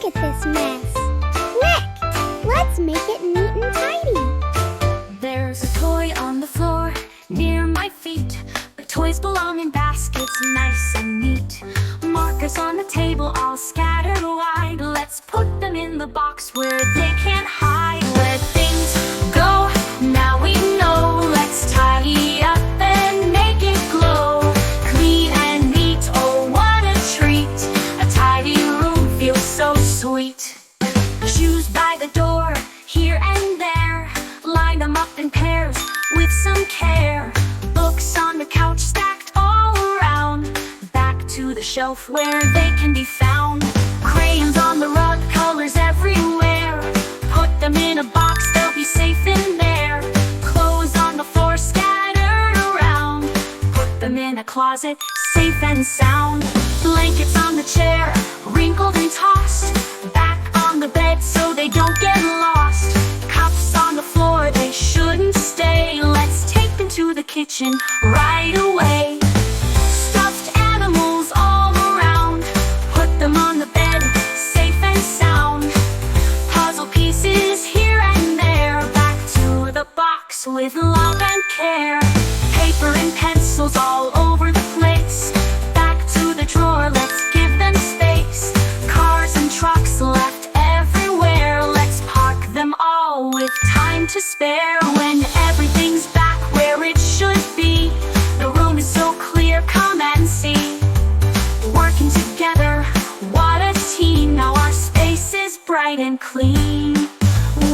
Look at this mess. Quick! Let's make it neat and tidy. There's a toy on the floor near my feet. The toys belong in baskets, nice and neat. Markers on the table all scattered wide. Let's put them in the box where they can't hide. Where things go, now we know. Let's tidy up and make it glow. Clean and neat, oh what a treat. A tidy room feels so sweet. Shoes by the door, here and there. Line them up in pairs with some care. Books on the couch stacked all around. Back to the shelf where they can be found. Crayons on the rug, colors everywhere. Put them in a box, they'll be safe in there. Clothes on the floor scattered around. Put them in a closet, safe and sound. Blankets on the chair, wrinkled and tossed. Back on the bed so they don't get lost. Cups on the floor, they shouldn't stay. Let's take them to the kitchen right away. Stuffed animals all around. Put them on the bed, safe and sound. Puzzle pieces here and there. Back to the box with love and care. Paper and pencils all over the place. Back to the drawer, let's give them space. Cars and trucks left everywhere. Let's park them all with time to spare. When everything's back where it should be, the room is so clear, come and see. Working together, what a team. Now our space is bright and clean.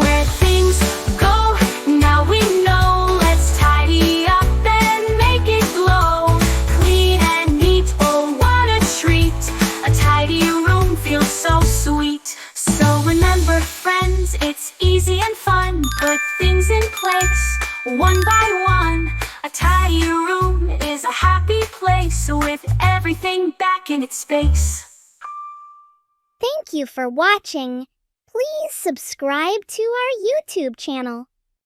Where things go, now we know. Let's tidy up and make it glow. Clean and neat, oh what a treat. A tidy room feels so sweet. So remember friends, it's easy and fun. Put things in place, one by one. A tidy room is a happy place with everything back in its space. Thank you for watching. Please subscribe to our YouTube channel.